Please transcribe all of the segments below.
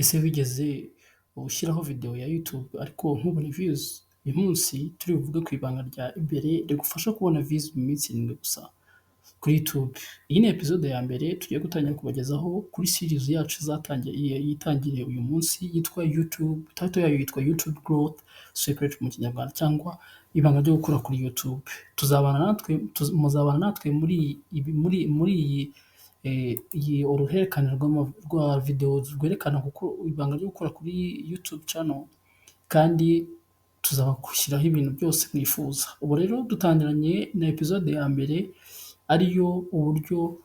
Ese wigeze ushyiraho video ya YouTube ariko ntubone views? Uyu munsi turi buvuge ku ibanga rya imbere rigufasha kubona views mu minsi 7 gusa kuri YouTube. Iyi ni episode ya mbere tugiye gutangira kubagezaho kuri series yacu yitangiriye uyu munsi yitwa YouTube, title yayo yitwa YouTube Growth Secret mu Kinyarwanda cyangwa ibanga ryo gukura kuri YouTube. Muzabana natwe muri iyi uruhererekane rwa video rwerekana kuko ibanga ryo gukora kuri YouTube channel, kandi tuzabashyiraho ibintu byose mwifuza. Ubu rero dutangiranye na episode ya mbere ariyo uburyo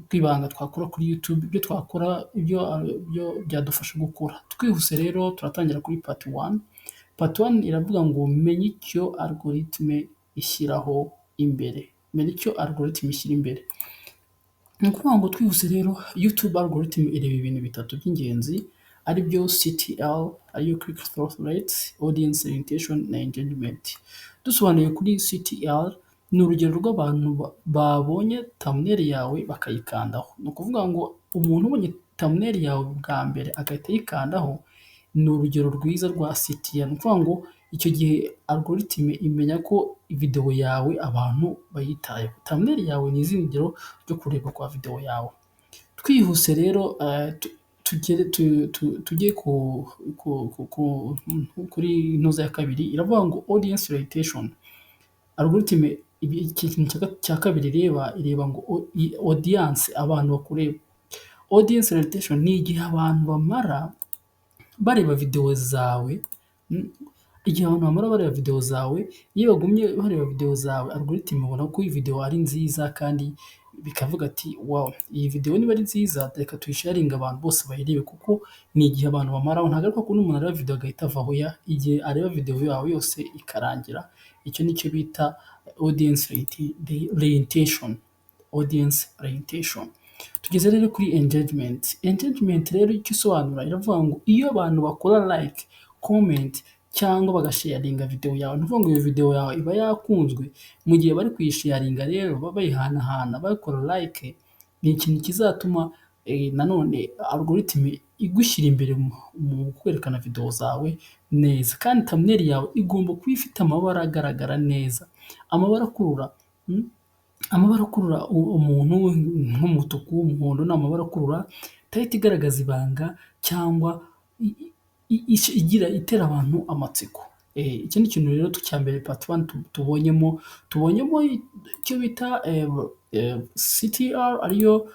bw'ibanga twakora kuri YouTube, ibyo twakora, ibyo byadufasha gukora. Twihuse rero turatangira kuri part 1. Part 1 iravuga ngo menye icyo algorithm ishyiraho imbere. Menye icyo algorithm ishyira imbere. Ni ukuvuga ngo twihuse rero YouTube algorithm ireba ibintu bitatu by'ingenzi ari byo CTR, ariyo click through rate, audience orientation na engagement. Dusobanuye kuri CTR, ni urugero rw'abantu babonye thumbnail yawe bakayikandaho. Ni ukuvuga ngo umuntu ubonye thumbnail yawe bwa mbere agahita yikandaho, ni urugero rwiza rwa CTR. Ni ukuvuga ngo icyo gihe algorithm imenya ko video yawe abantu bayitayeho. Thumbnail yawe ni izingiro ryo kureba kwa video yawe. Twihuse rero tujye kuri intuza ya kabiri, iravuga ngo audience orientation. Algorithm ikintu cya kabiri ireba ngo audience, abantu bakureba. Audience orientation ni igihe abantu bamara bareba video zawe. Igihe abantu bamara bareba video zawe, iyo bagumye bareba video zawe, algorithm ibona ko iyi video ari nziza kandi bikavuga ati wow, iyi video niba ari nziza reka tuyisharinga abantu bose bayirebe, kuko ni igihe abantu bamaraho. Ntabwo ari ko umuntu areba video agahita avaho, igihe areba video yawe yose ikarangira. Icyo nicyo bita audience orientation. Audience orientation. Tugeze rero kuri engagement. Engagement rero icyo isobanura, iravuga ngo iyo abantu bakora like, comment cyangwa bagasharinga video yawe, ni ukuvuga ngo iyo video yawe iba yakunzwe. Mu gihe bari kuyisharinga rero bayihanahana bakora like, ni ikintu kizatuma nanone algorithm igushyira imbere mu kwerekana video zawe neza. Kandi thumbnail yawe igomba kuba ifite amabara agaragara neza, amabara akurura. Amabara akurura umuntu nk'umutuku, umuhondo ni amabara akurura, title igaragaza ibanga cyangwa itera abantu amatsiko. Iki ni ikintu rero cya mbere part 1 tubonyemo icyo bita CTR, ariyo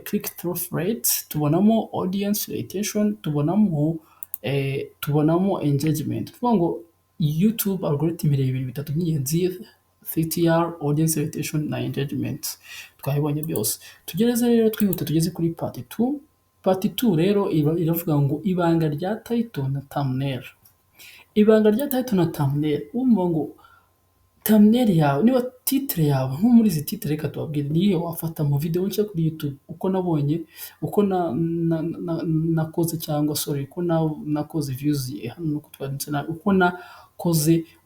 click through rate, tubonamo audience orientation, tubonamo engagement. Kuvuga ngo YouTube algorithm ireba ibintu bitatu by'ingenzi: CTR, audience orientation na engagement. Twabibonye byose. Tugereze rero twihuta tugeze kuri part 2. Part 2 rero iravuga ngo ibanga rya title na thumbnail. Ibanga rya title na thumbnail, umva ngo thumbnail yawe, niba titre yawe nko muri izi titre, reka tubabwire niyo wafata mu video nshya kuri YouTube, uko nabonye, uko nakoze cyangwa sorry, uko nakoze views hano nuko twanditse na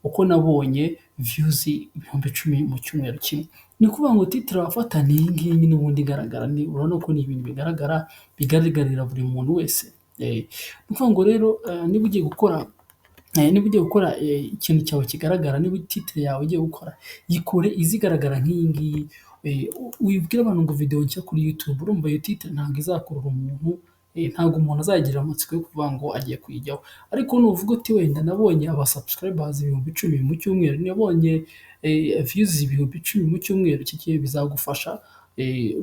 uko nabonye views 10,000 mu cyumweru kimwe. Ni ukuvuga ngo titre wafata ni iyi ngiyi n'ubundi igaragara, urabona ko ni ibintu bigaragarira buri muntu wese. Ni ukuvuga ngo rero niba ugiye gukora ikintu cyawe kigaragara, niba titre yawe ugiye gukora yikore izigaragara nk'iyi ngiyi. Wibwira abantu ngo video nshya kuri YouTube, urumva iyo titre ntabwo izakurura umuntu, ntabwo umuntu azagira amatsiko yo kuvuga ngo agiye kuyijyaho. Ariko nuvuga uti wenda nabonye subscribers 10,000 mu cyumweru, nabonye views 10,000 mu cyumweru, iki gihe bizagufasha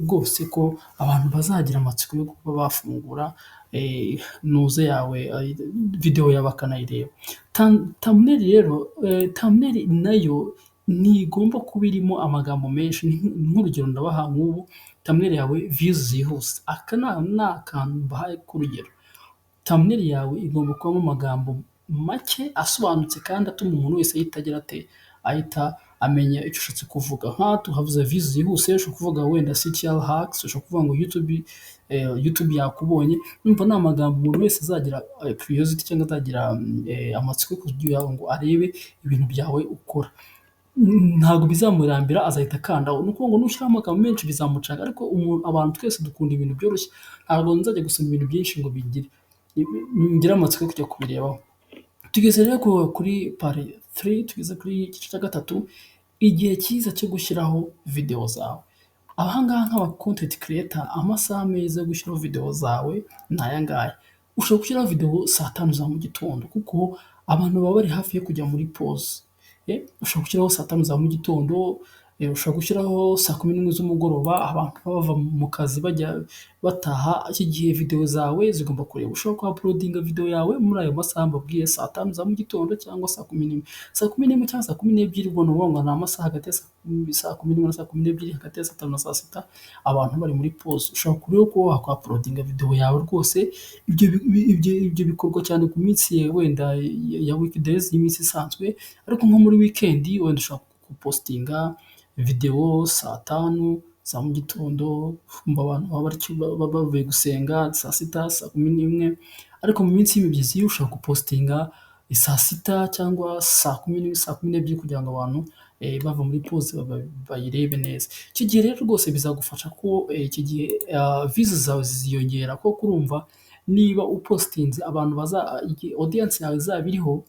rwose ko abantu bazagira amatsiko yo kuba bafungura nuze yawe video yawe bakanayireba. Thumbnail rero, thumbnail nayo ntigomba kuba irimo amagambo menshi. Nk'urugero ndabaha nk'ubu thumbnail yawe views zihuse, aka ni akantu mbahaye k'urugero. Thumbnail yawe igomba kubamo amagambo make asobanutse kandi atuma umuntu wese ahita amenya icyo ushatse kuvuga. Nka tuhavuze views zihuse, ushobora kuvuga wenda CTR hacks, ushobora kuvuga ngo YouTube yakubonye. Numva ni amagambo umuntu wese azagira curiosity cyangwa azagira amatsiko kugira ngo arebe ibintu byawe ukora. Ntabwo bizamurambira, azahita akandaho. Ni ukuvuga ngo nushyiraho amagambo menshi bizamucanga, ariko abantu twese dukunda ibintu byoroshye. Ntabwo nzajya gusoma ibintu byinshi ngo bingire. ngira amatsiko yo kujya kubirebaho. Tugeze rero kuri pari 3, tugeze kuri igice cya gatatu, igihe cyiza cyo gushyiraho video zawe. Aha ngaha nk'aba content creator, amasaha meza yo gushyiraho video zawe ni aya ngaya. Ushobora gushyiraho video saa 5 za mu gitondo kuko abantu baba bari hafi yo kujya muri pause. Ushobora gushyiraho saa 5 za mu gitondo, ushobora gushyiraho saa 11 z'umugoroba, abantu bava mu kazi bajya bataha. Iki gihe video zawe zigomba kureba. Ushobora ku-uploadinga video yawe muri ayo masaha mbabwiye, saa 5 za mu gitondo cyangwa saa 11. Saa 11 cyangwa saa 12 ubwo ni ukuvuga ngo ni amasaha hagati ya saa 11 na saa 12, hagati ya saa 5 na saa 6 abantu bari muri pause. Ushobora kureba ko wakwa-uploadinga video yawe rwose. Ibyo bikorwa cyane ku minsi wenda ya weekdays, y'iminsi isanzwe, ariko nko muri weekend wenda ushobora gupostinga video saa 5 za mu gitondo, abantu baba bavuye gusenga saa 6, saa 11, ariko mu minsi y'imibyizi ushobora gupostinga saa 6 cyangwa saa 11, saa 12 kugira ngo abantu bava muri pause bayirebe neza. Icyo gihe rero rwose bizagufasha ko iki gihe views zawe ziziyongera, kuko urumva niba upostinze abantu audience yawe izaba iriho,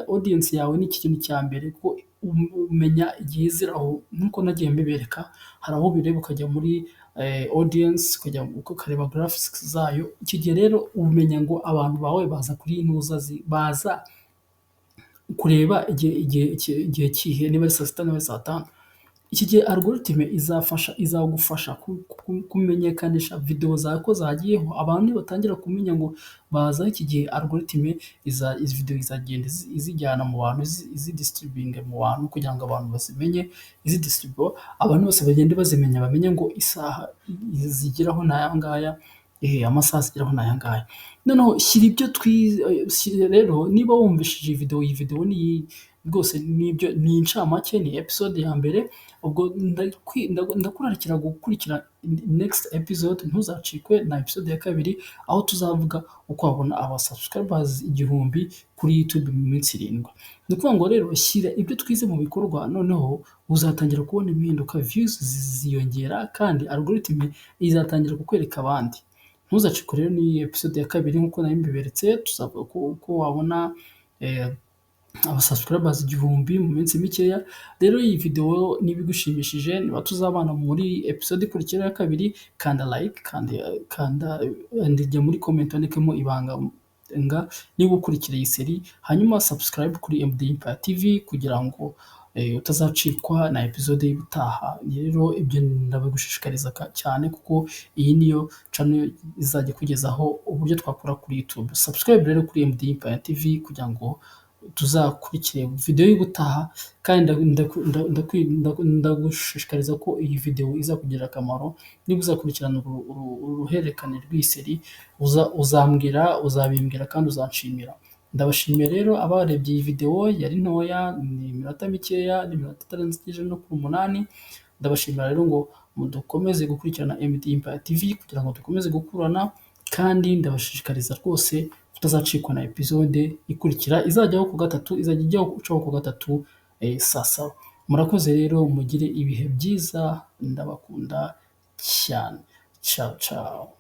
audience yawe ni ikintu cya mbere ko umenya igihe iziraho. Nkuko nagiye mbibereka, hari aho bireba ukajya muri audience, ukajya ukareba graphics zayo. Iki gihe rero umenya ngo abantu bawe baza kuri ntuza baza kureba igihe kihe, niba ari saa 6 niba ari saa 5. Iki gihe algorithm izagufasha kumenyekanisha video zawe ko zagiyeho. Abantu nibatangira kumenya ngo baza iki gihe, algorithm izi video izagenda izijyana mu bantu, izidistribute mu bantu kugira ngo abantu bazimenye, izidistribute abantu bose bagende bazimenya, bamenye ngo isaha zigeraho ni aya ngaya, amasaha zigeraho ni aya ngaya. Noneho shyira ibyo rero, niba wumvishije iyi video ni rwose nibyo, ni incamake, ni episode ya mbere. Ubwo ndakurarikira gukurikira next episode, ntuzacikwe na episode ya kabiri, aho tuzavuga uko wabona aba subscribers 1000 kuri YouTube mu minsi 7. Ni ukuvuga ngo rero shyira ibyo twize mu bikorwa, noneho uzatangira kubona impinduka, views ziziyongera kandi algorithm izatangira kukwereka abandi. Ntuzacikwe rero ni episode ya kabiri, nkuko nari mbiberetse. Tuzavuga uko wabona aba subscribers 1000 mu minsi mikeya. Rero iyi video niba igushimishije, niba tuzabana muri episode ikurikira ya kabiri, kanda like, jya muri comment wandikemo ibanga niba ukurikira iyi seri, hanyuma subscribe kuri MD Empire TV kugira ngo utazacikwa na episode y'ubutaha. Rero ibyo ndabigushishikariza cyane, kuko iyi niyo channel izajya kugezaho uburyo twakora kuri YouTube. Subscribe rero kuri MD Empire TV kugira ngo tuzakurikire video y'ubutaha, kandi ndagushishikariza ko iyi video izakugirira akamaro. Niba uzakurikirana uruhererekane rw'iseri, uzabimbwira kandi uzanshimira. Ndabashimiye rero abarebye iyi video, yari ntoya, ni iminota mikeya, ni iminota itarengeje no kuri 8. Ndabashimira rero ngo mudukomeze gukurikirana MD Empire TV kugira ngo dukomeze gukurana, kandi ndabashishikariza rwose utazacikwa na episode ikurikira, izajyaho ku gatatu, izajya ijyaho ku gatatu saa 7. Murakoze rero, mugire ibihe byiza, ndabakunda cyane. Ciao ciao.